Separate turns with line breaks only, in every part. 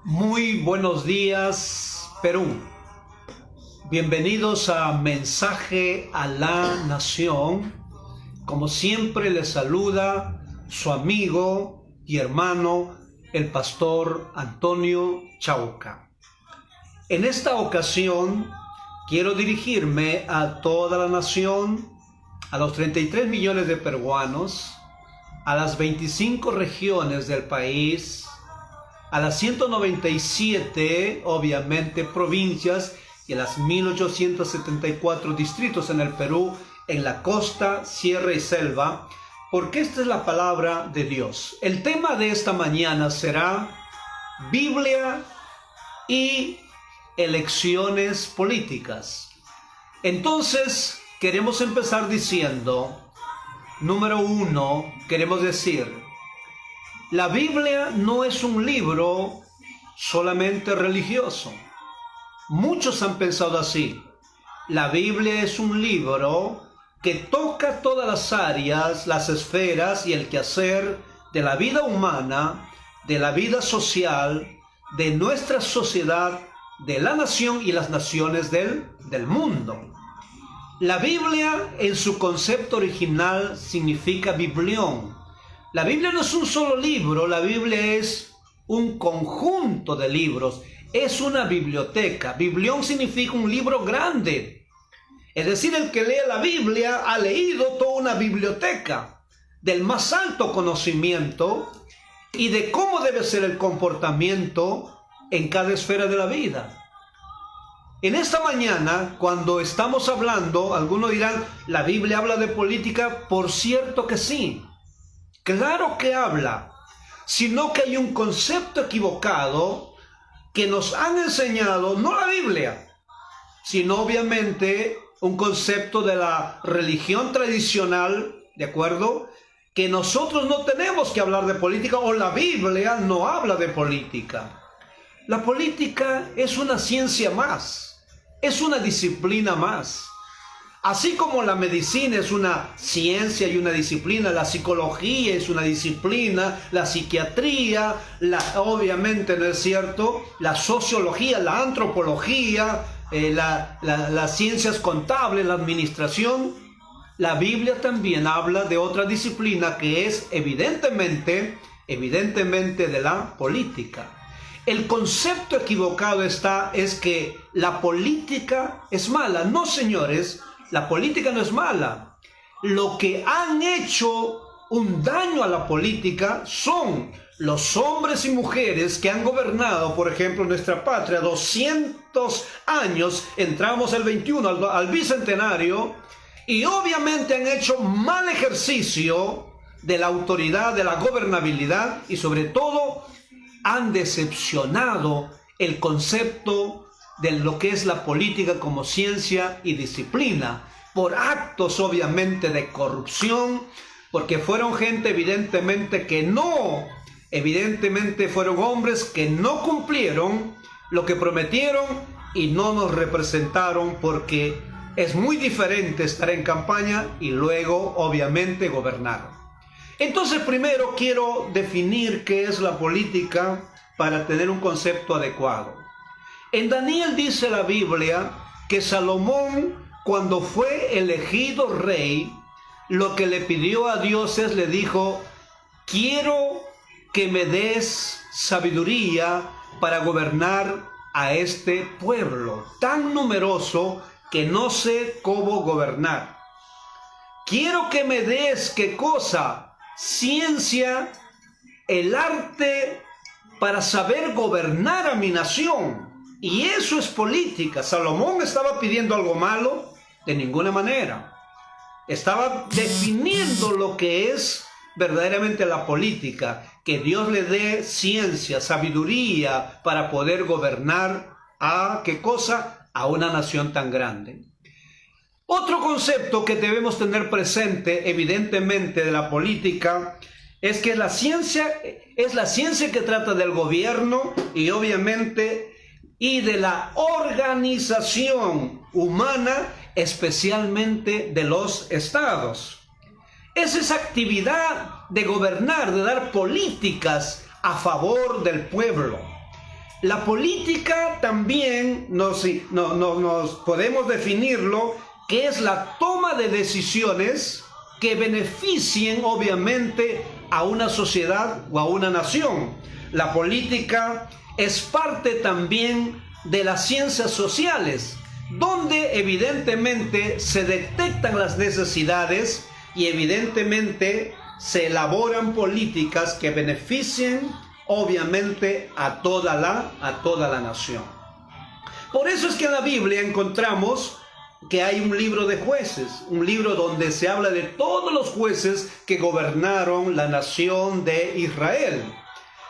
Muy buenos días, Perú. Bienvenidos a Mensaje a la Nación. Como siempre les saluda su amigo y hermano, el pastor Antonio Chauca. En esta ocasión quiero dirigirme a toda la nación, a los 33 millones de peruanos, a las 25 regiones del país, a las 197, obviamente, provincias y a las 1874 distritos en el Perú, en la costa, sierra y selva, porque esta es la palabra de Dios. El tema de esta mañana será Biblia y elecciones políticas. Entonces, queremos empezar diciendo, número uno, queremos decir, la Biblia no es un libro solamente religioso. Muchos han pensado así. La Biblia es un libro que toca todas las áreas, las esferas y el quehacer de la vida humana, de la vida social, de nuestra sociedad, de la nación y las naciones del mundo. La Biblia en su concepto original significa biblión. La Biblia no es un solo libro, la Biblia es un conjunto de libros, es una biblioteca. Biblión significa un libro grande. Es decir, el que lee la Biblia ha leído toda una biblioteca del más alto conocimiento y de cómo debe ser el comportamiento en cada esfera de la vida. En esta mañana, cuando estamos hablando, algunos dirán, ¿la Biblia habla de política? Por cierto que sí. Claro que habla, sino que hay un concepto equivocado que nos han enseñado, no la Biblia, sino obviamente un concepto de la religión tradicional, ¿de acuerdo? Que nosotros no tenemos que hablar de política o la Biblia no habla de política. La política es una ciencia más, es una disciplina más. Así como la medicina es una ciencia y una disciplina, la psicología es una disciplina, la psiquiatría, obviamente, ¿no es cierto?, la sociología, la antropología, las ciencias contables, la administración. La Biblia también habla de otra disciplina que es evidentemente de la política. El concepto equivocado es que la política es mala. No, señores. La política no es mala. Lo que han hecho un daño a la política son los hombres y mujeres que han gobernado, por ejemplo, nuestra patria, 200 años, entramos el 21 al bicentenario, y obviamente han hecho mal ejercicio de la autoridad, de la gobernabilidad, y sobre todo han decepcionado el concepto de lo que es la política como ciencia y disciplina, por actos obviamente de corrupción, porque fueron gente evidentemente fueron hombres que no cumplieron lo que prometieron y no nos representaron, porque es muy diferente estar en campaña y luego obviamente gobernar. Entonces primero quiero definir qué es la política para tener un concepto adecuado. En Daniel dice la Biblia que Salomón, cuando fue elegido rey, lo que le pidió a Dios le dijo, quiero que me des sabiduría para gobernar a este pueblo tan numeroso que no sé cómo gobernar. Quiero que me des, ¿qué cosa? Ciencia, el arte para saber gobernar a mi nación. Y eso es política. ¿Salomón estaba pidiendo algo malo? De ninguna manera. Estaba definiendo lo que es verdaderamente la política. Que Dios le dé ciencia, sabiduría para poder gobernar a, ¿qué cosa? A una nación tan grande. Otro concepto que debemos tener presente, evidentemente, de la política, es que la ciencia es la ciencia que trata del gobierno y obviamente y de la organización humana, especialmente de los estados. Es esa actividad de gobernar, de dar políticas a favor del pueblo. La política también nos podemos definirlo que es la toma de decisiones que beneficien obviamente a una sociedad o a una nación. La política es parte también de las ciencias sociales, donde evidentemente se detectan las necesidades y evidentemente se elaboran políticas que beneficien obviamente a toda la nación. Por eso es que en la Biblia encontramos que hay un libro de jueces, un libro donde se habla de todos los jueces que gobernaron la nación de Israel.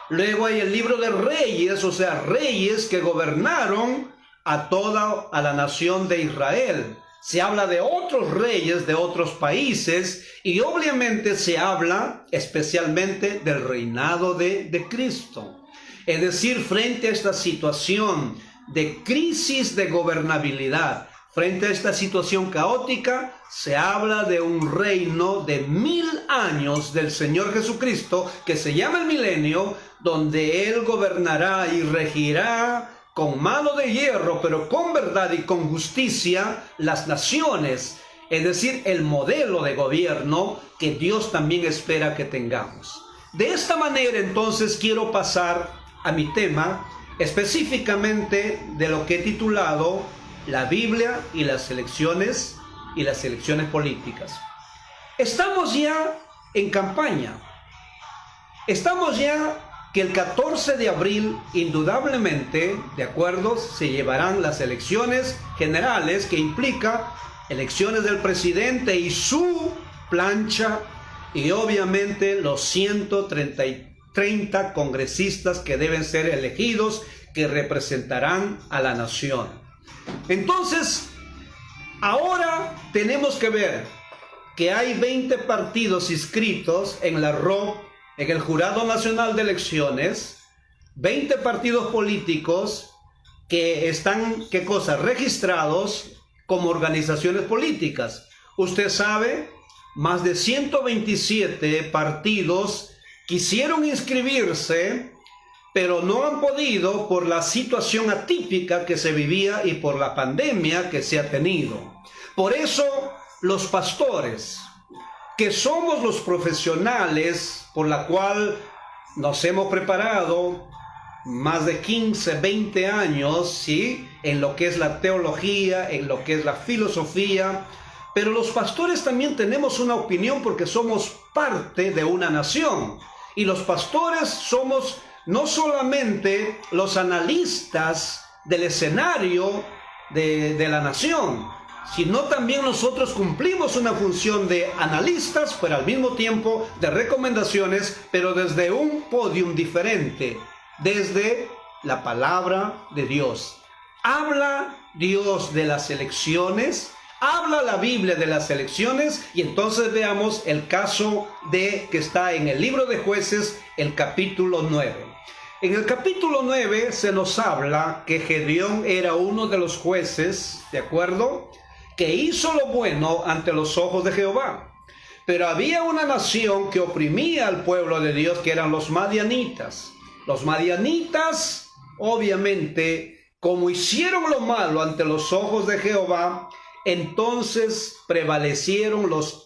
Luego hay el libro de reyes, o sea, reyes que gobernaron a toda la nación de Israel. Se habla de otros reyes de otros países y obviamente se habla especialmente del reinado de Cristo. Es decir, frente a esta situación de crisis de gobernabilidad, frente a esta situación caótica, se habla de un reino de 1000 años del Señor Jesucristo, que se llama el milenio, donde Él gobernará y regirá con mano de hierro, pero con verdad y con justicia, las naciones. Es decir, el modelo de gobierno que Dios también espera que tengamos. De esta manera, entonces, quiero pasar a mi tema, específicamente de lo que he titulado la Biblia y las elecciones políticas. Estamos ya en campaña. Estamos ya que el 14 de abril, indudablemente, de acuerdo, se llevarán las elecciones generales, que implica elecciones del presidente y su plancha, y obviamente los 130 congresistas que deben ser elegidos, que representarán a la nación. Entonces, ahora tenemos que ver que hay 20 partidos inscritos en la ROP, en el Jurado Nacional de Elecciones, 20 partidos políticos que están, ¿qué cosa?, registrados como organizaciones políticas. Usted sabe, más de 127 partidos quisieron inscribirse, pero no han podido por la situación atípica que se vivía y por la pandemia que se ha tenido. Por eso, los pastores, que somos los profesionales por la cual nos hemos preparado más de 15, 20 años, ¿sí?, en lo que es la teología, en lo que es la filosofía, pero los pastores también tenemos una opinión porque somos parte de una nación. Y los pastores somos no solamente los analistas del escenario de la nación, sino también nosotros cumplimos una función de analistas, pero al mismo tiempo de recomendaciones, pero desde un podium diferente, desde la palabra de Dios. Habla Dios de las elecciones, habla la Biblia de las elecciones, y entonces veamos el caso que está en el libro de Jueces, el capítulo 9. En el capítulo 9 se nos habla que Gedeón era uno de los jueces, ¿de acuerdo?, que hizo lo bueno ante los ojos de Jehová. Pero había una nación que oprimía al pueblo de Dios, que eran los madianitas. Los madianitas, obviamente, como hicieron lo malo ante los ojos de Jehová, entonces prevalecieron los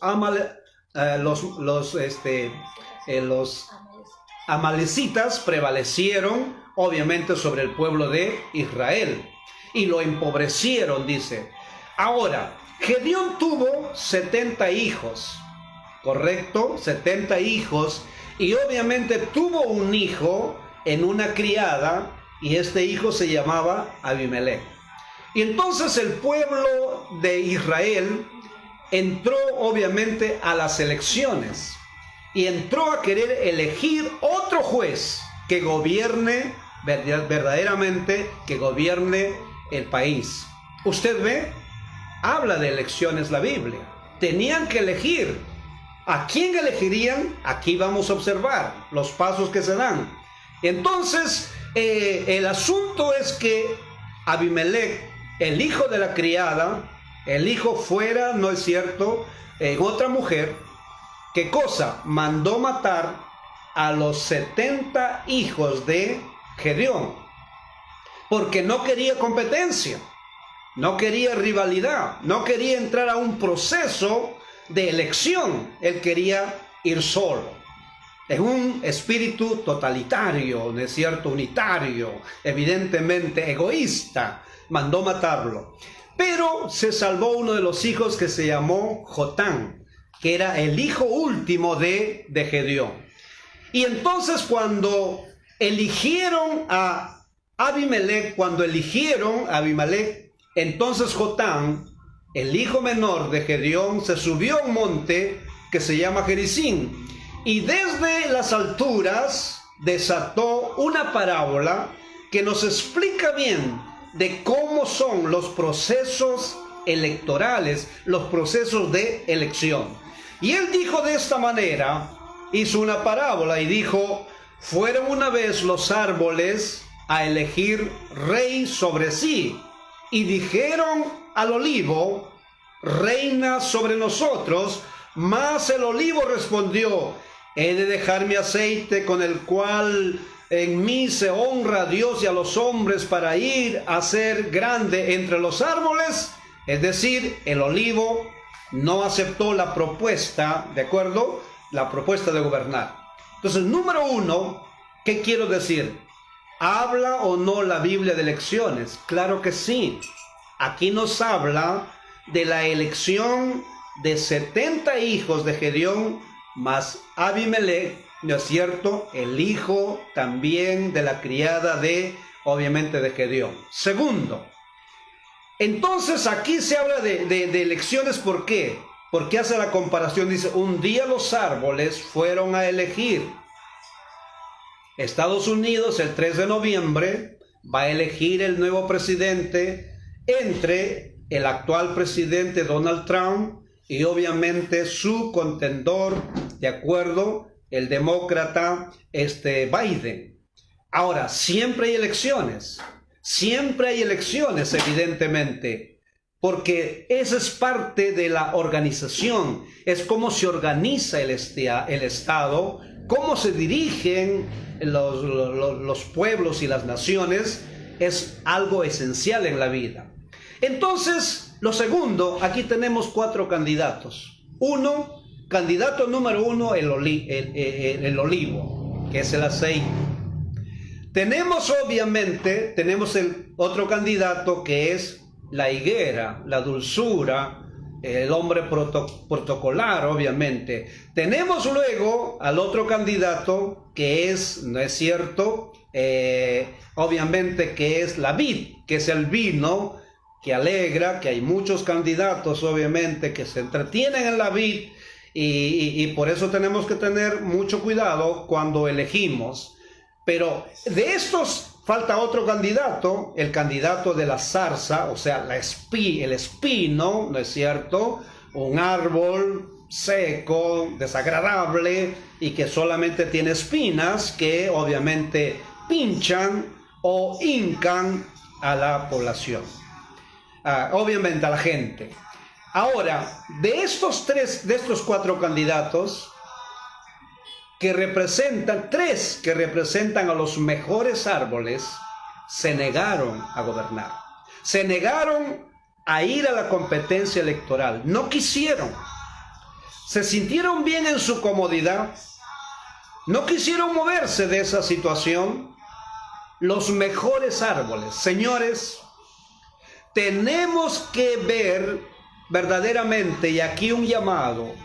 amalecitas, prevalecieron obviamente sobre el pueblo de Israel y lo empobrecieron, dice. Ahora, Gedeón tuvo 70 hijos, ¿correcto? 70 hijos, y obviamente tuvo un hijo en una criada, y este hijo se llamaba Abimelech. Y entonces el pueblo de Israel entró obviamente a las elecciones, y entró a querer elegir otro juez que gobierne verdaderamente, que gobierne el país. Usted ve, habla de elecciones la Biblia. Tenían que elegir. ¿A quién elegirían? Aquí vamos a observar los pasos que se dan. Entonces, el asunto es que Abimelech, el hijo de la criada, el hijo fuera, ¿no es cierto?, otra mujer, ¿qué cosa? Mandó matar a los 70 hijos de Gedeón. porque no quería competencia, no quería rivalidad, no quería entrar a un proceso de elección. Él quería ir solo. Es un espíritu totalitario, ¿no es cierto? Unitario, evidentemente egoísta. Mandó matarlo. Pero se salvó uno de los hijos que se llamó Jotán, que era el hijo último de Gedeón. Y entonces cuando eligieron a Abimelech, entonces Jotán, el hijo menor de Gedeón, se subió a un monte que se llama Gerizim, y desde las alturas desató una parábola que nos explica bien de cómo son los procesos electorales, los procesos de elección. Y él dijo de esta manera, hizo una parábola y dijo: fueron una vez los árboles a elegir rey sobre sí, y dijeron al olivo: reina sobre nosotros. Mas el olivo respondió: he de dejar mi aceite, con el cual en mí se honra a Dios y a los hombres, para ir a ser grande entre los árboles. Es decir, el olivo no aceptó la propuesta, ¿de acuerdo? La propuesta de gobernar. Entonces, número uno, ¿qué quiero decir? ¿Habla o no la Biblia de elecciones? Claro que sí. Aquí nos habla de la elección de 70 hijos de Gedeón, más Abimelech, ¿no es cierto?, el hijo también de la criada de, obviamente, de Gedeón. Segundo, entonces aquí se habla de elecciones. ¿Por qué? Porque hace la comparación, dice: un día los árboles fueron a elegir. Estados Unidos el 3 de noviembre va a elegir el nuevo presidente entre el actual presidente Donald Trump y obviamente su contendor, ¿de acuerdo?, el demócrata Biden. Ahora, siempre hay elecciones, evidentemente, porque esa es parte de la organización, es cómo se organiza el Estado, cómo se dirigen los pueblos y las naciones, es algo esencial en la vida. Entonces, lo segundo, aquí tenemos 4 candidatos. Candidato número 1, el olivo, que es el aceite. Tenemos el otro candidato, que es la higuera, la dulzura, el hombre protocolar, obviamente. Tenemos luego al otro candidato, que es, ¿no es cierto?, obviamente, que es la vid, que es el vino, que alegra, que hay muchos candidatos, obviamente, que se entretienen en la vid, y por eso tenemos que tener mucho cuidado cuando elegimos. Pero de estos falta otro candidato, el candidato de la zarza, o sea, el espino, ¿no es cierto?, un árbol seco, desagradable, y que solamente tiene espinas que obviamente pinchan o hincan a la población, obviamente a la gente. Ahora, de estos 4 candidatos, que representan, 3 que representan a los mejores árboles, se negaron a gobernar, se negaron a ir a la competencia electoral, no quisieron, se sintieron bien en su comodidad, no quisieron moverse de esa situación. Los mejores árboles, señores, tenemos que ver verdaderamente, y aquí un llamado: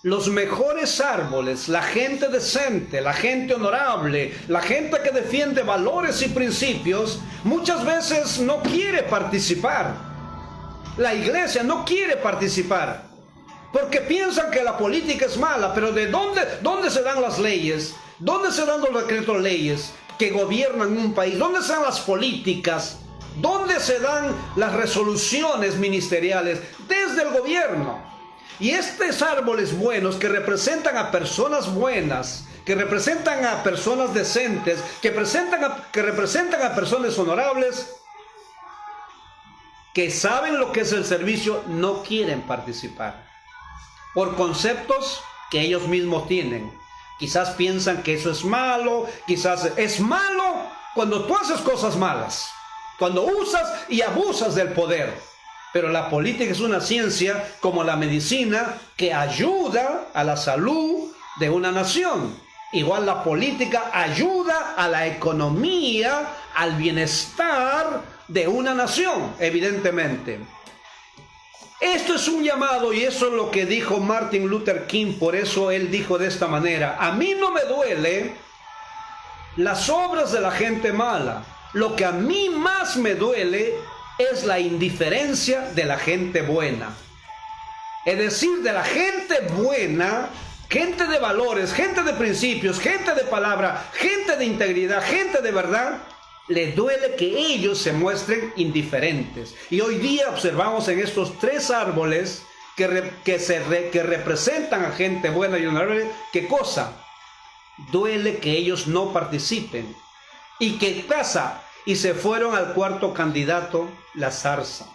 los mejores árboles, la gente decente, la gente honorable, la gente que defiende valores y principios, muchas veces no quiere participar. La iglesia no quiere participar porque piensan que la política es mala. Pero ¿de dónde se dan las leyes? ¿Dónde se dan los decretos leyes que gobiernan un país? ¿Dónde se dan las políticas? ¿Dónde se dan las resoluciones ministeriales? Desde el gobierno. Y estos árboles buenos, que representan a personas buenas, que representan a personas decentes, que representan a personas honorables, que saben lo que es el servicio, no quieren participar por conceptos que ellos mismos tienen. Quizás piensan que eso es malo, quizás es malo cuando tú haces cosas malas. cuando usas y abusas del poder. Pero la política es una ciencia como la medicina que ayuda a la salud de una nación. Igual la política ayuda a la economía, al bienestar de una nación, evidentemente. Esto es un llamado y eso es lo que dijo Martin Luther King, por eso él dijo de esta manera: a mí no me duele las obras de la gente mala, lo que a mí más me duele es la indiferencia de la gente buena. Es decir, de la gente buena, gente de valores, gente de principios, gente de palabra, gente de integridad, gente de verdad, le duele que ellos se muestren indiferentes. Y hoy día observamos en estos tres árboles que representan a gente buena y honorable, ¿qué cosa? Duele que ellos no participen. ¿Y qué pasa? Y se fueron al cuarto candidato, la zarza.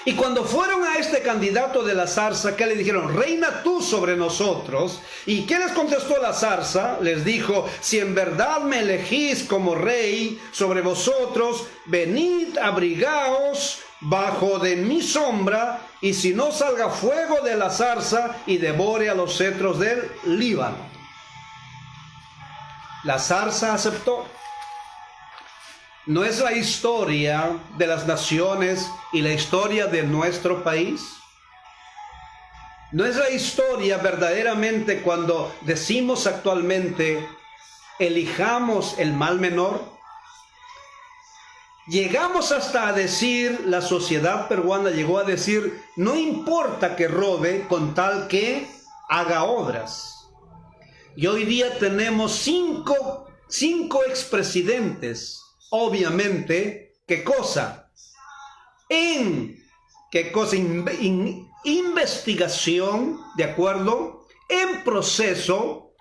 Y cuando fueron a este candidato de la zarza, ¿qué le dijeron? Reina tú sobre nosotros. ¿Y qué les contestó la zarza? Les dijo: si en verdad me elegís como rey sobre vosotros, venid, abrigaos bajo de mi sombra, y si no, salga fuego de la zarza y devore a los cedros del Líbano. La zarza aceptó. ¿No es la historia de las naciones y la historia de nuestro país? ¿No es la historia verdaderamente cuando decimos actualmente, elijamos el mal menor? Llegamos hasta a decir, la sociedad peruana llegó a decir, no importa que robe con tal que haga obras. Y hoy día tenemos cinco expresidentes. Obviamente, ¿qué cosa? Investigación, ¿de acuerdo? En proceso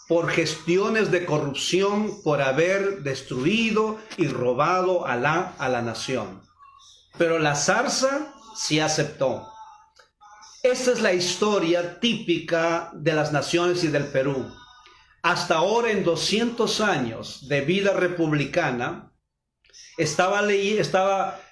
por gestiones de corrupción, por haber destruido y robado a la nación. Pero la zarza sí aceptó. Esta es la historia típica de las naciones y del Perú. Hasta ahora, en 200 años de vida republicana, estaba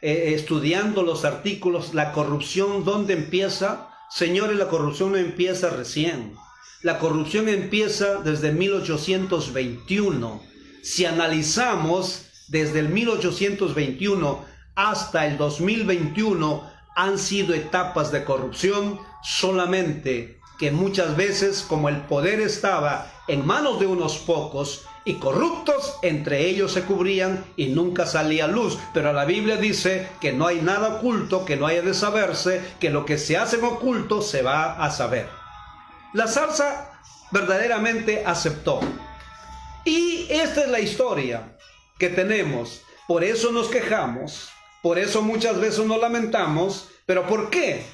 estudiando los artículos. La corrupción, ¿dónde empieza? Señores, la corrupción no empieza recién. La corrupción empieza desde 1821. Si analizamos desde el 1821 hasta el 2021, han sido etapas de corrupción, solamente que muchas veces, como el poder estaba en manos de unos pocos y corruptos, entre ellos se cubrían y nunca salía luz. Pero la Biblia dice que no hay nada oculto que no haya de saberse, que lo que se hace en oculto se va a saber. La zarza verdaderamente aceptó. Y esta es la historia que tenemos. Por eso nos quejamos, por eso muchas veces nos lamentamos. ¿Pero por qué?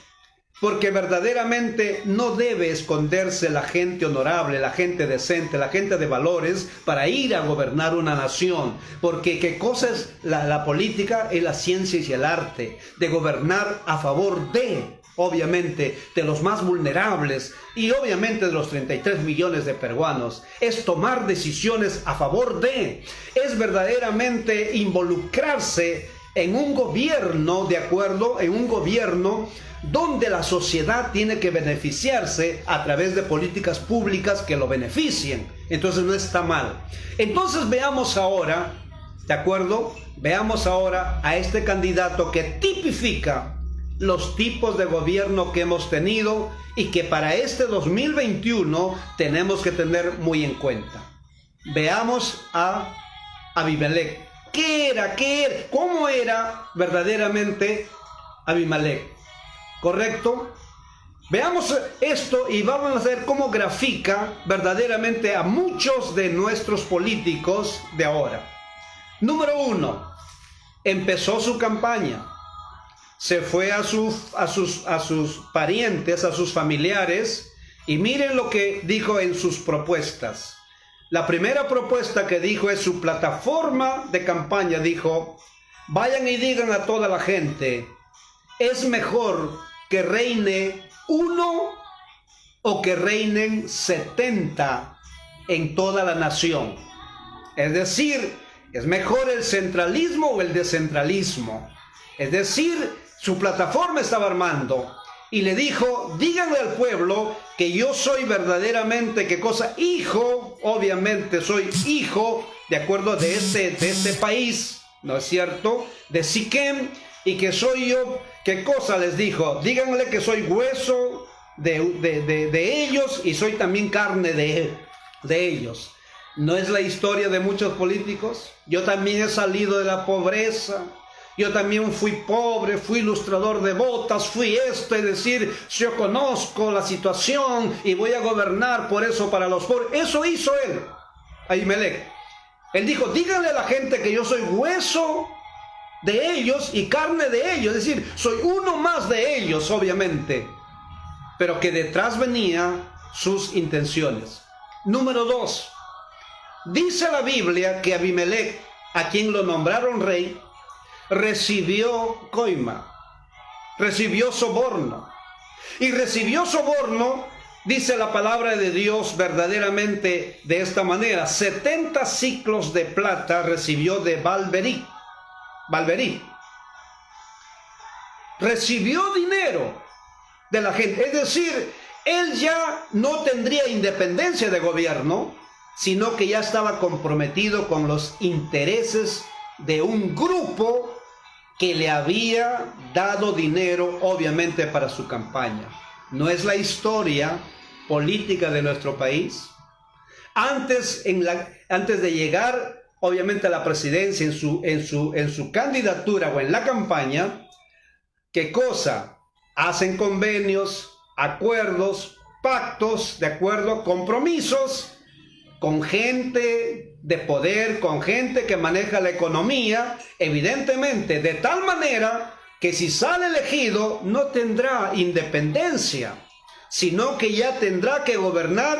Porque verdaderamente no debe esconderse la gente honorable, la gente decente, la gente de valores para ir a gobernar una nación. Porque ¿qué cosa es la política? Es la ciencia y el arte de gobernar a favor de, obviamente, de los más vulnerables y obviamente de los 33 millones de peruanos. Es tomar decisiones a favor de, es verdaderamente involucrarse en un gobierno, ¿de acuerdo? En un gobierno donde la sociedad tiene que beneficiarse a través de políticas públicas que lo beneficien. Entonces no está mal. Entonces veamos ahora, ¿de acuerdo? Veamos ahora a este candidato que tipifica los tipos de gobierno que hemos tenido y que para este 2021 tenemos que tener muy en cuenta. Veamos a Abimelech. ¿Qué era? ¿Cómo era verdaderamente Abimelech? ¿Correcto? Veamos esto y vamos a ver cómo grafica verdaderamente a muchos de nuestros políticos de ahora. Número 1, empezó su campaña. Se fue a sus parientes, a sus familiares, y miren lo que dijo en sus propuestas. La primera propuesta que dijo es su plataforma de campaña. Dijo: vayan y digan a toda la gente, es mejor que reine uno o que reinen 70 en toda la nación. Es decir, ¿Es mejor el centralismo o el descentralismo? Es decir, su plataforma estaba armando y le dijo, díganle al pueblo que yo soy verdaderamente, ¿qué cosa? Hijo, obviamente soy hijo, de acuerdo de este país, ¿no es cierto? De Siquem, y que soy yo, ¿qué cosa les dijo? Díganle que soy hueso de ellos y soy también carne de ellos. ¿No es la historia de muchos políticos? Yo también he salido de la pobreza. Yo también fui pobre, fui ilustrador de botas, fui esto, es decir, yo conozco la situación y voy a gobernar por eso para los pobres. Eso hizo él, Abimelec. Él dijo, díganle a la gente que yo soy hueso de ellos y carne de ellos. Es decir, soy uno más de ellos, obviamente. Pero que detrás venía sus intenciones. Número 2. Dice la Biblia que Abimelec, a quien lo nombraron rey, recibió coima, recibió soborno. Y recibió soborno, dice la palabra de Dios verdaderamente de esta manera. 70 ciclos de plata recibió de Balberí. Recibió dinero de la gente. Es decir, él ya no tendría independencia de gobierno, sino que ya estaba comprometido con los intereses de un grupo que le había dado dinero, obviamente, para su campaña. ¿No es la historia política de nuestro país? Antes de llegar, obviamente, a la presidencia, en su candidatura o en la campaña, ¿qué cosa? Hacen convenios, acuerdos, pactos, ¿de acuerdo? Compromisos con gente de poder, con gente que maneja la economía, evidentemente, de tal manera que si sale elegido no tendrá independencia, sino que ya tendrá que gobernar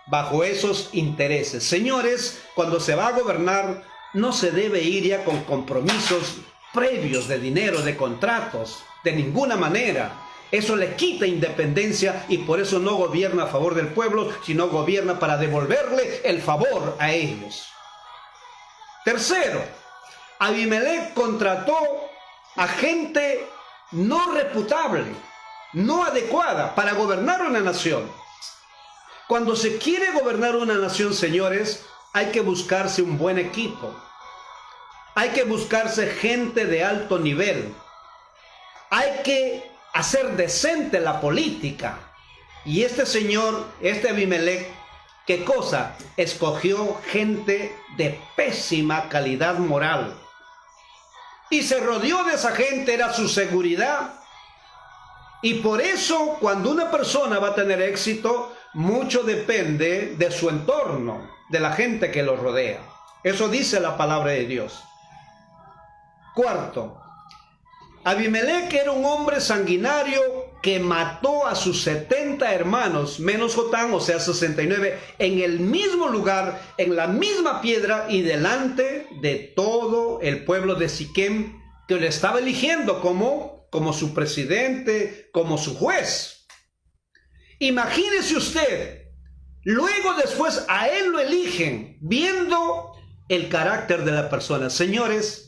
bajo esos intereses. Señores, cuando se va a gobernar, no se debe ir ya con compromisos previos de dinero, de contratos, de ninguna manera. Eso le quita independencia y por eso no gobierna a favor del pueblo, sino gobierna para devolverle el favor a ellos. Tercero, Abimelec contrató a gente no reputable, no adecuada para gobernar una nación. Cuando se quiere gobernar una nación, señores, hay que buscarse un buen equipo. Hay que buscarse gente de alto nivel. Hay que hacer decente la política. Y este señor, este Abimelec, ¿qué cosa? Escogió gente de pésima calidad moral. Y se rodeó de esa gente, era su seguridad. Y por eso, cuando una persona va a tener éxito, mucho depende de su entorno, de la gente que lo rodea. Eso dice la palabra de Dios. Cuarto, Abimelec era un hombre sanguinario que mató a sus 70 hermanos, menos Jotán, o sea, 69, en el mismo lugar, en la misma piedra y delante de todo el pueblo de Siquem, que le estaba eligiendo como su presidente, como su juez. Imagínese usted, luego después a él lo eligen, viendo el carácter de la persona. Señores,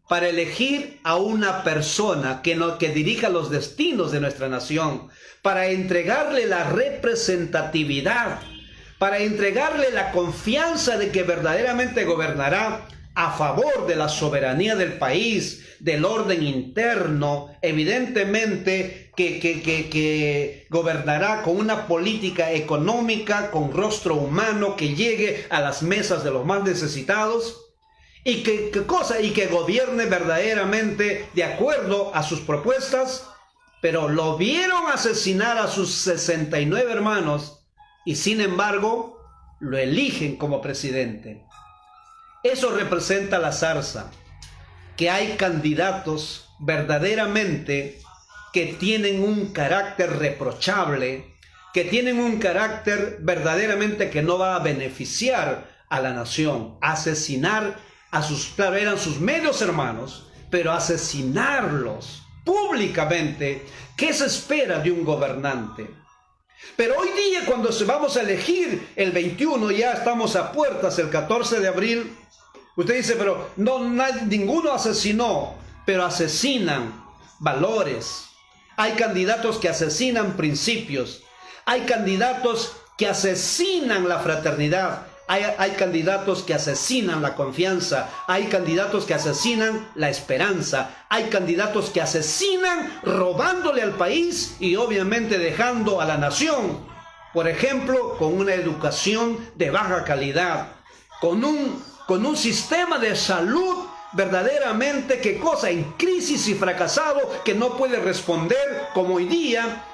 para elegir a una persona que dirija los destinos de nuestra nación, para entregarle la representatividad, para entregarle la confianza de que verdaderamente gobernará a favor de la soberanía del país, del orden interno, evidentemente que gobernará con una política económica, con rostro humano, que llegue a las mesas de los más necesitados. Y que gobierne verdaderamente de acuerdo a sus propuestas, pero lo vieron asesinar a sus 69 hermanos y sin embargo lo eligen como presidente. Eso representa la zarza, que hay candidatos verdaderamente que tienen un carácter reprochable, que tienen un carácter verdaderamente que no va a beneficiar a la nación. Asesinar claro, eran sus medios hermanos, pero asesinarlos públicamente, ¿qué se espera de un gobernante? Pero hoy día, cuando vamos a elegir el 21, ya estamos a puertas, el 14 de abril, Usted dice, pero no, ninguno asesinó, pero asesinan valores. Hay candidatos que asesinan principios. Hay candidatos que asesinan la fraternidad. Hay candidatos que asesinan la confianza. Hay candidatos que asesinan la esperanza. Hay candidatos que asesinan robándole al país y obviamente dejando a la nación, por ejemplo, con una educación de baja calidad, con un sistema de salud verdaderamente, ¿qué cosa?, en crisis y fracasado, que no puede responder como hoy día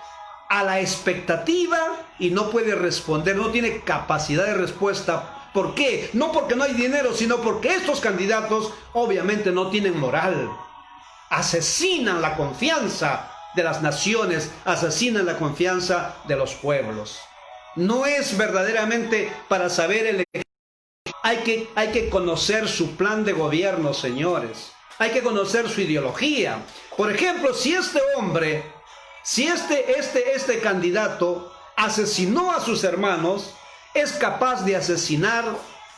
a la expectativa y no puede responder, no tiene capacidad de respuesta. ¿Por qué? No porque no hay dinero, sino porque estos candidatos obviamente no tienen moral. Asesinan la confianza de las naciones, asesinan la confianza de los pueblos. No es verdaderamente para saber el... Hay que conocer su plan de gobierno, señores. Hay que conocer su ideología. Por ejemplo, si este hombre, si este candidato asesinó a sus hermanos, es capaz de asesinar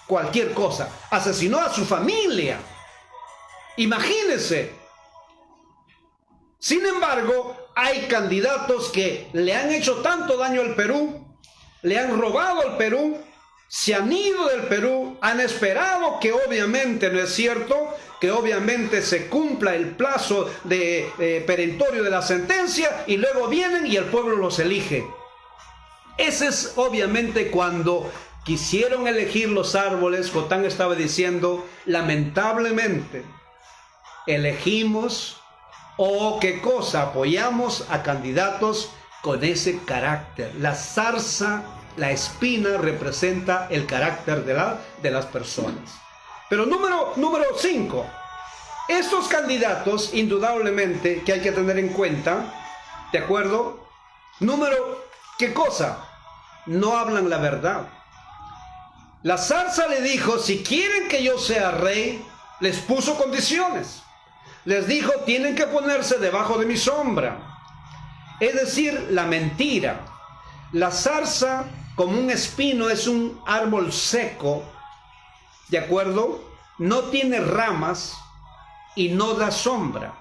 cualquier cosa. Asesinó a su familia. Imagínense. Sin embargo, hay candidatos que le han hecho tanto daño al Perú, le han robado al Perú, se han ido del Perú, han esperado que obviamente, no es cierto, que obviamente se cumpla el plazo perentorio de la sentencia, y luego vienen y el pueblo los elige. Ese es obviamente cuando quisieron elegir los árboles. Cotán estaba diciendo, lamentablemente elegimos ¿qué cosa? Apoyamos a candidatos con ese carácter. La zarza, la espina representa el carácter de las personas. Pero número 5. Estos candidatos, indudablemente, que hay que tener en cuenta, ¿de acuerdo? ¿Qué cosa? No hablan la verdad. La zarza le dijo, si quieren que yo sea rey, les puso condiciones. Les dijo, tienen que ponerse debajo de mi sombra. Es decir, la mentira. La zarza, como un espino, es un árbol seco, ¿de acuerdo? No tiene ramas y no da sombra.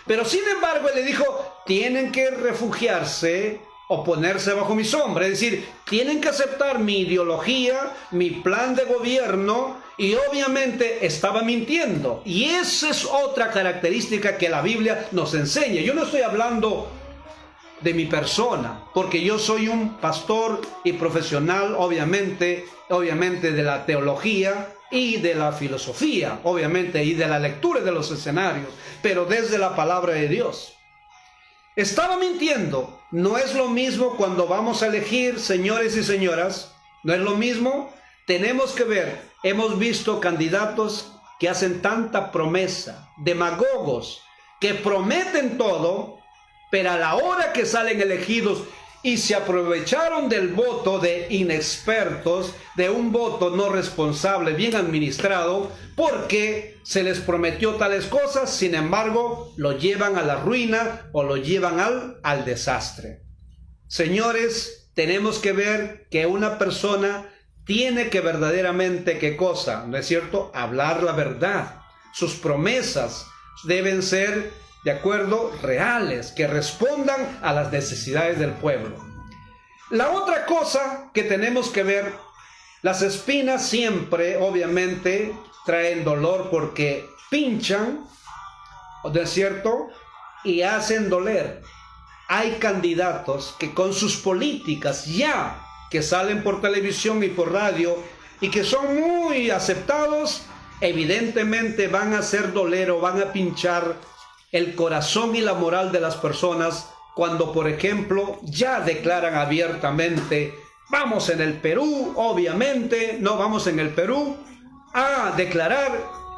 Pero sin embargo, él le dijo, tienen que refugiarse o ponerse bajo mi sombra. Es decir, tienen que aceptar mi ideología, mi plan de gobierno, y obviamente estaba mintiendo. Y esa es otra característica que la Biblia nos enseña. Yo no estoy hablando de mi persona, porque yo soy un pastor y profesional, obviamente de la teología y de la filosofía, obviamente, y de la lectura de los escenarios, pero desde la palabra de Dios. Estaba mintiendo. No es lo mismo cuando vamos a elegir, señores y señoras, no es lo mismo. Tenemos que ver, hemos visto candidatos que hacen tanta promesa, demagogos, que prometen todo, pero a la hora que salen elegidos y se aprovecharon del voto de inexpertos, de un voto no responsable, bien administrado, porque se les prometió tales cosas, sin embargo, lo llevan a la ruina o lo llevan al desastre. Señores, tenemos que ver que una persona tiene que verdaderamente, ¿qué cosa? ¿No es cierto? Hablar la verdad. Sus promesas deben ser, de acuerdo, reales, que respondan a las necesidades del pueblo. La otra cosa que tenemos que ver, las espinas siempre, obviamente, traen dolor porque pinchan, ¿no es cierto? Y hacen doler. Hay candidatos que con sus políticas ya, que salen por televisión y por radio, y que son muy aceptados, evidentemente van a hacer doler o van a pinchar el corazón y la moral de las personas cuando, por ejemplo, ya declaran abiertamente, vamos en el Perú, obviamente, no vamos en el Perú a declarar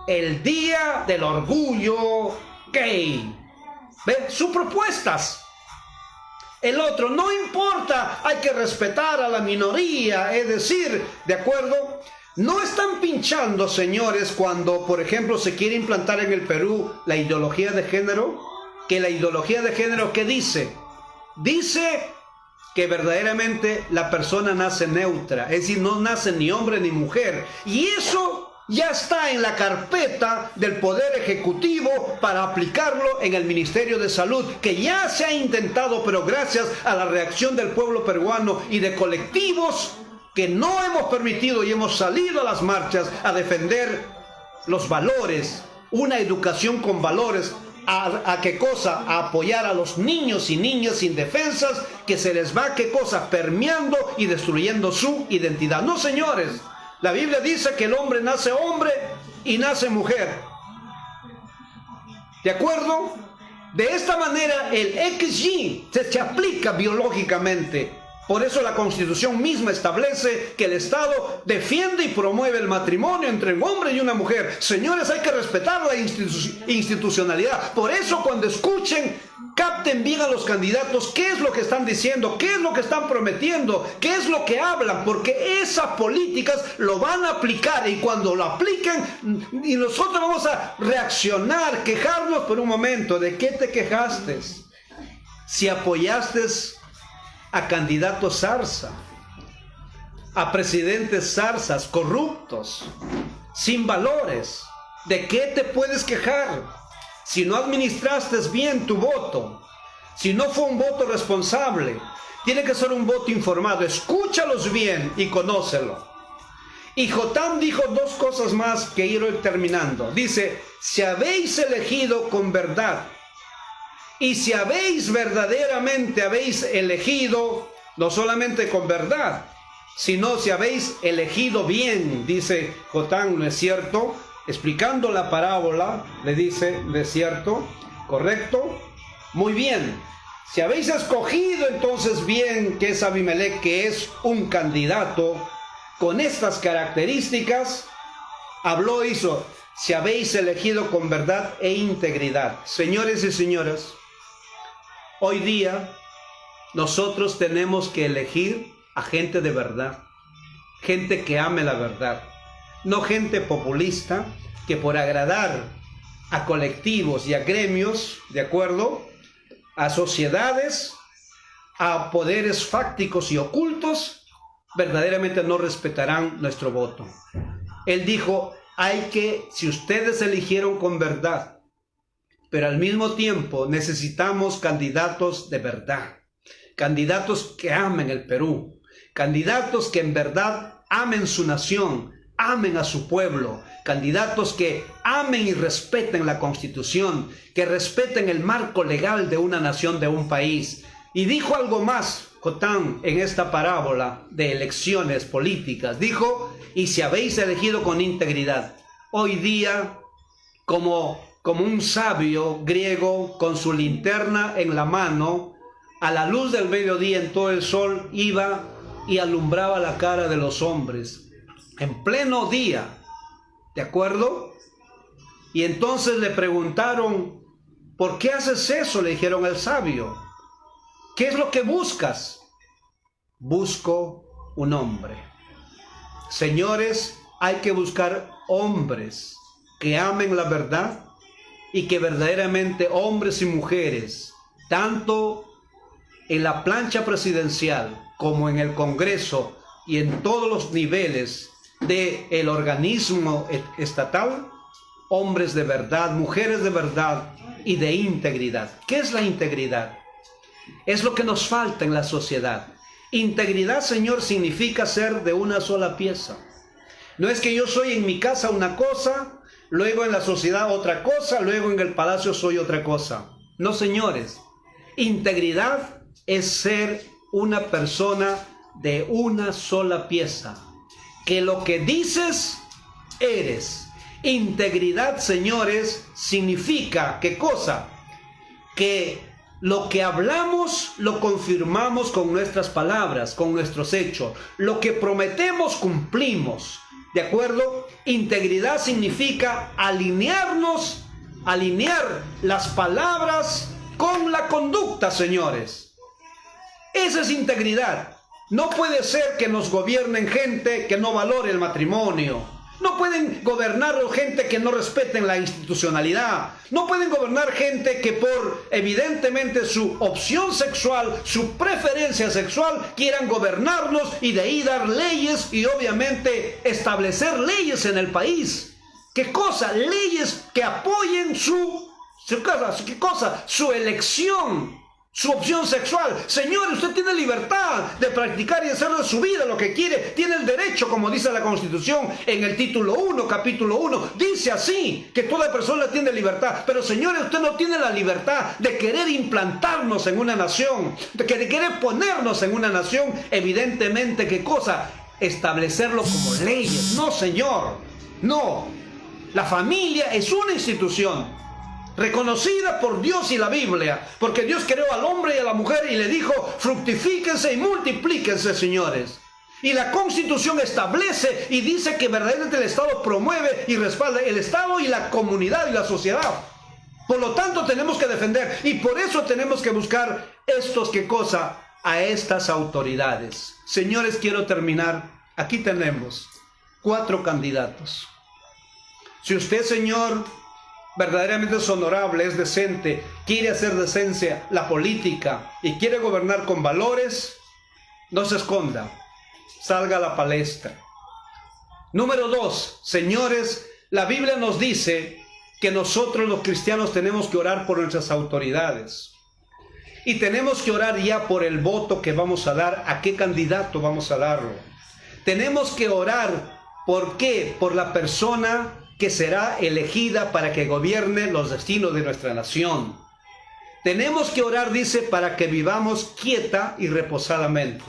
el Día del Orgullo Gay. ¿Ve? Sus propuestas. El otro, no importa, hay que respetar a la minoría, es decir, ¿de acuerdo? No están pinchando, señores, cuando, por ejemplo, se quiere implantar en el Perú la ideología de género, que la ideología de género, ¿qué dice? Dice que verdaderamente la persona nace neutra, es decir, no nace ni hombre ni mujer. Y eso ya está en la carpeta del Poder Ejecutivo para aplicarlo en el Ministerio de Salud, que ya se ha intentado, pero gracias a la reacción del pueblo peruano y de colectivos que no hemos permitido y hemos salido a las marchas a defender los valores, una educación con valores. ¿A qué cosa? A apoyar a los niños y niñas indefensas, que se les va, ¿qué cosa? Permeando y destruyendo su identidad. No, señores, la Biblia dice que el hombre nace hombre y nace mujer. ¿De acuerdo? De esta manera el XY se aplica biológicamente. Por eso la Constitución misma establece que el Estado defiende y promueve el matrimonio entre un hombre y una mujer. Señores, hay que respetar la institucionalidad. Por eso, cuando escuchen, capten bien a los candidatos qué es lo que están diciendo, qué es lo que están prometiendo, qué es lo que hablan, porque esas políticas lo van a aplicar, y cuando lo apliquen, y nosotros vamos a reaccionar, quejarnos por un momento. ¿De qué te quejaste? Si apoyaste a candidatos zarza, a presidentes zarzas, corruptos, sin valores, ¿de qué te puedes quejar? Si no administraste bien tu voto, si no fue un voto responsable, tiene que ser un voto informado. Escúchalos bien y conócelo. Y Jotam dijo dos cosas más que ir terminando. Dice: si habéis elegido con verdad, y si verdaderamente habéis elegido, no solamente con verdad, sino si habéis elegido bien, dice Jotam, ¿no es cierto? Explicando la parábola, le dice, ¿no es cierto? ¿Correcto? Muy bien. Si habéis escogido entonces bien, que es Abimelech, que es un candidato con estas características, habló, hizo: si habéis elegido con verdad e integridad. Señores y señoras, hoy día nosotros tenemos que elegir a gente de verdad, gente que ame la verdad, no gente populista que por agradar a colectivos y a gremios, ¿de acuerdo?, a sociedades, a poderes fácticos y ocultos, verdaderamente no respetarán nuestro voto. Él dijo: si ustedes eligieron con verdad, pero al mismo tiempo necesitamos candidatos de verdad, candidatos que amen el Perú, candidatos que en verdad amen su nación, amen a su pueblo, candidatos que amen y respeten la Constitución, que respeten el marco legal de una nación, de un país. Y dijo algo más Jotam en esta parábola de elecciones políticas. Dijo: y si habéis elegido con integridad. Hoy día, como un sabio griego con su linterna en la mano, a la luz del mediodía, en todo el sol, iba y alumbraba la cara de los hombres en pleno día, ¿de acuerdo? Y entonces le preguntaron: ¿por qué haces eso? Le dijeron al sabio: ¿qué es lo que buscas? Busco un hombre. Señores, hay que buscar hombres que amen la verdad, y que verdaderamente hombres y mujeres, tanto en la plancha presidencial como en el Congreso y en todos los niveles del organismo estatal, hombres de verdad, mujeres de verdad y de integridad. ¿Qué es la integridad? Es lo que nos falta en la sociedad. Integridad, Señor, significa ser de una sola pieza. No es que yo soy en mi casa una cosa, luego en la sociedad otra cosa, luego en el palacio soy otra cosa. No, señores. Integridad es ser una persona de una sola pieza. Que lo que dices, eres. Integridad, señores, significa, ¿qué cosa? Que lo que hablamos lo confirmamos con nuestras palabras, con nuestros hechos. Lo que prometemos, cumplimos. ¿De acuerdo? Integridad significa alinear las palabras con la conducta, señores. Esa es integridad. No puede ser que nos gobiernen gente que no valore el matrimonio, No pueden gobernar gente que no respeten la institucionalidad. No pueden gobernar gente que por evidentemente su opción sexual, su preferencia sexual, quieran gobernarnos y de ahí dar leyes y obviamente establecer leyes en el país. ¿Qué cosa? Leyes que apoyen su elección, su opción sexual. Señor, usted tiene libertad de practicar y hacer de su vida lo que quiere. Tiene el derecho, como dice la Constitución en el título 1, capítulo 1. Dice así, que toda persona tiene libertad. Pero señores, usted no tiene la libertad de querer implantarnos en una nación, de querer ponernos en una nación. Evidentemente, ¿qué cosa? Establecerlo como leyes. No, señor. No. La familia es una institución reconocida por Dios y la Biblia, porque Dios creó al hombre y a la mujer y le dijo: fructifíquense y multiplíquense, señores. Y la Constitución establece y dice que verdaderamente el Estado promueve y respalda el Estado y la comunidad y la sociedad. Por lo tanto, tenemos que defender, y por eso tenemos que buscar ¿qué cosa? A estas autoridades. Señores, quiero terminar. Aquí tenemos 4 candidatos. Si usted, señor, verdaderamente es honorable, es decente, quiere hacer decencia la política y quiere gobernar con valores, no se esconda, salga a la palestra. Número 2, señores, la Biblia nos dice que nosotros los cristianos tenemos que orar por nuestras autoridades y tenemos que orar ya por el voto que vamos a dar, a qué candidato vamos a darlo. Tenemos que orar, ¿por qué? Por la persona que será elegida para que gobierne los destinos de nuestra nación. Tenemos que orar, dice, para que vivamos quieta y reposadamente.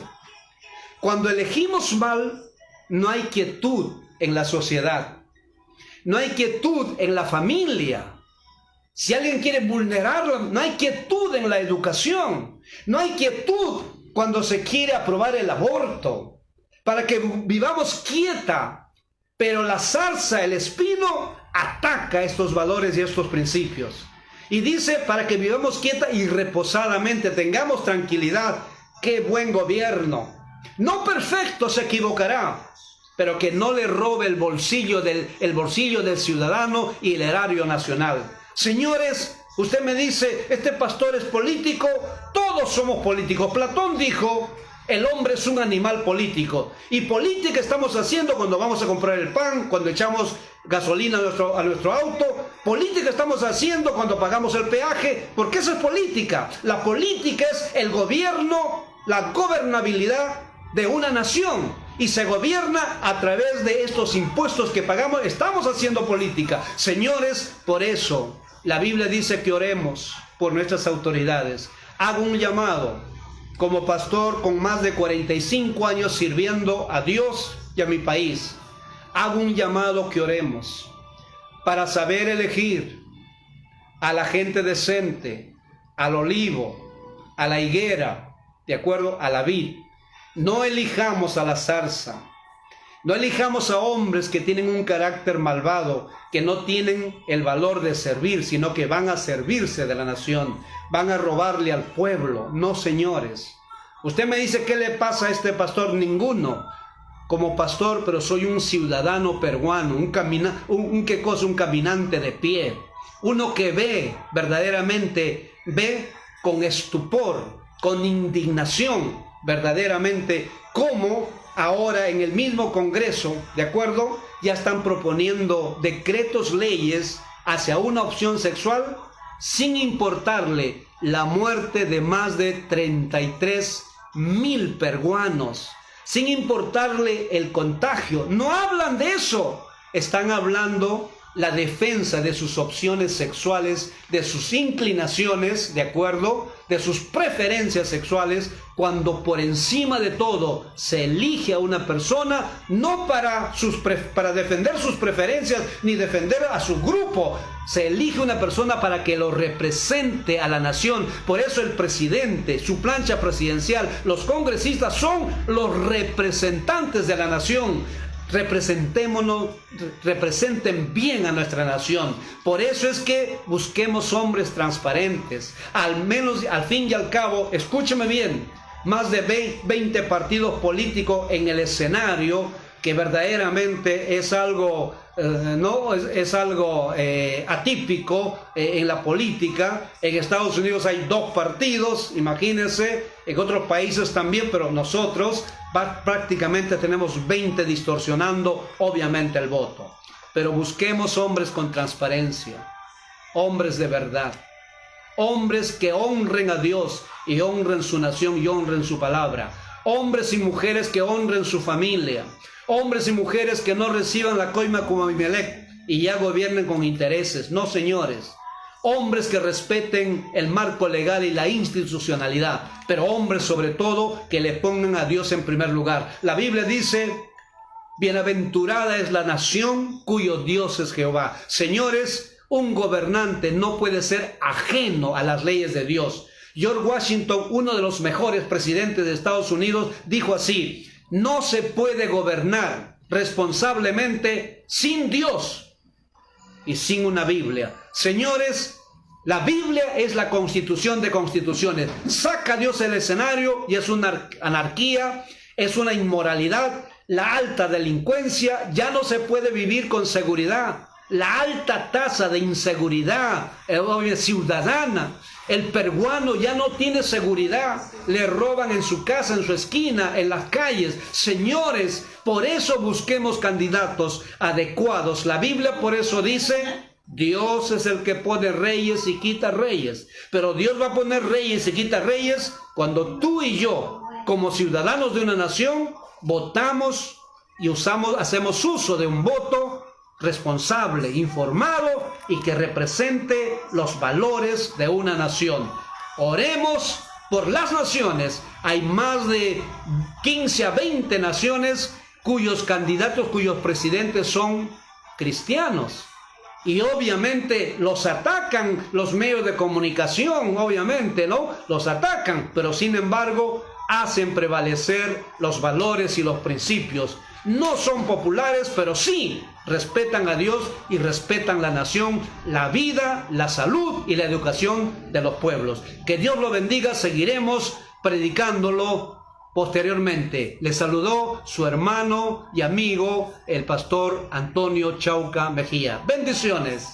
Cuando elegimos mal, no hay quietud en la sociedad. No hay quietud en la familia. Si alguien quiere vulnerarla, no hay quietud en la educación. No hay quietud cuando se quiere aprobar el aborto. Para que vivamos quieta. Pero la zarza, el espino, ataca estos valores y estos principios. Y dice, para que vivamos quieta y reposadamente, tengamos tranquilidad. ¡Qué buen gobierno! No perfecto, se equivocará, pero que no le robe el bolsillo del ciudadano y el erario nacional. Señores, usted me dice, este pastor es político. Todos somos políticos. Platón dijo: el hombre es un animal político. Y política estamos haciendo cuando vamos a comprar el pan, cuando echamos gasolina a nuestro auto. Política estamos haciendo cuando pagamos el peaje, porque eso es política. La política es el gobierno, la gobernabilidad de una nación. Y se gobierna a través de estos impuestos que pagamos. Estamos haciendo política. Señores, por eso la Biblia dice que oremos por nuestras autoridades. Hago un llamado. Como pastor con más de 45 años sirviendo a Dios y a mi país, hago un llamado que oremos para saber elegir a la gente decente, al olivo, a la higuera, de acuerdo a la vid. No elijamos a la zarza. No elijamos a hombres que tienen un carácter malvado, que no tienen el valor de servir, sino que van a servirse de la nación, van a robarle al pueblo. No, señores. Usted me dice, ¿qué le pasa a este pastor? Ninguno. Como pastor, pero soy un ciudadano peruano, un caminante de pie. Uno que ve con estupor, con indignación, verdaderamente, cómo ahora en el mismo Congreso, ¿de acuerdo? Ya están proponiendo decretos, leyes hacia una opción sexual sin importarle la muerte de más de 33,000 peruanos, sin importarle el contagio. No hablan de eso. Están hablando la defensa de sus opciones sexuales, de sus inclinaciones, ¿de acuerdo? De sus preferencias sexuales, cuando por encima de todo se elige a una persona, no para defender sus preferencias, ni defender a su grupo. Se elige una persona para que lo represente a la nación. Por eso el presidente, su plancha presidencial, los congresistas son los representantes de la nación. Representémonos, representen bien a nuestra nación. Por eso es que busquemos hombres transparentes. Al menos, al fin y al cabo, escúcheme bien, más de 20 partidos políticos en el escenario que verdaderamente es algo, es algo atípico en la política. En Estados Unidos hay 2 partidos, imagínense, en otros países también, pero nosotros prácticamente tenemos 20 distorsionando obviamente el voto. Pero busquemos hombres con transparencia, hombres de verdad, hombres que honren a Dios y honren su nación y honren su palabra, hombres y mujeres que honren su familia, hombres y mujeres que no reciban la coima como Abimelech y ya gobiernen con intereses. No, señores, hombres que respeten el marco legal y la institucionalidad, pero hombres sobre todo que le pongan a Dios en primer lugar. La Biblia dice: bienaventurada es la nación cuyo Dios es Jehová. Señores, un gobernante no puede ser ajeno a las leyes de Dios. George Washington, uno de los mejores presidentes de Estados Unidos, dijo así: no se puede gobernar responsablemente sin Dios y sin una Biblia. Señores, la Biblia es la constitución de constituciones. Saca a Dios del escenario y es una anarquía, es una inmoralidad, la alta delincuencia. Ya no se puede vivir con seguridad. La alta tasa de inseguridad ciudadana. El peruano ya no tiene seguridad. Le roban en su casa, en su esquina, en las calles. Señores, por eso busquemos candidatos adecuados. La Biblia por eso dice: Dios es el que pone reyes y quita reyes. Pero Dios va a poner reyes y quita reyes cuando tú y yo, como ciudadanos de una nación, votamos y hacemos uso de un voto responsable, informado y que represente los valores de una nación. Oremos por las naciones. Hay más de 15 a 20 naciones cuyos candidatos, cuyos presidentes son cristianos. Y obviamente los atacan los medios de comunicación, obviamente, ¿no? Los atacan, pero sin embargo hacen prevalecer los valores y los principios. No son populares, pero sí respetan a Dios y respetan la nación, la vida, la salud y la educación de los pueblos. Que Dios lo bendiga. Seguiremos predicándolo posteriormente. Les saludó su hermano y amigo, el pastor Antonio Chauca Mejía. Bendiciones.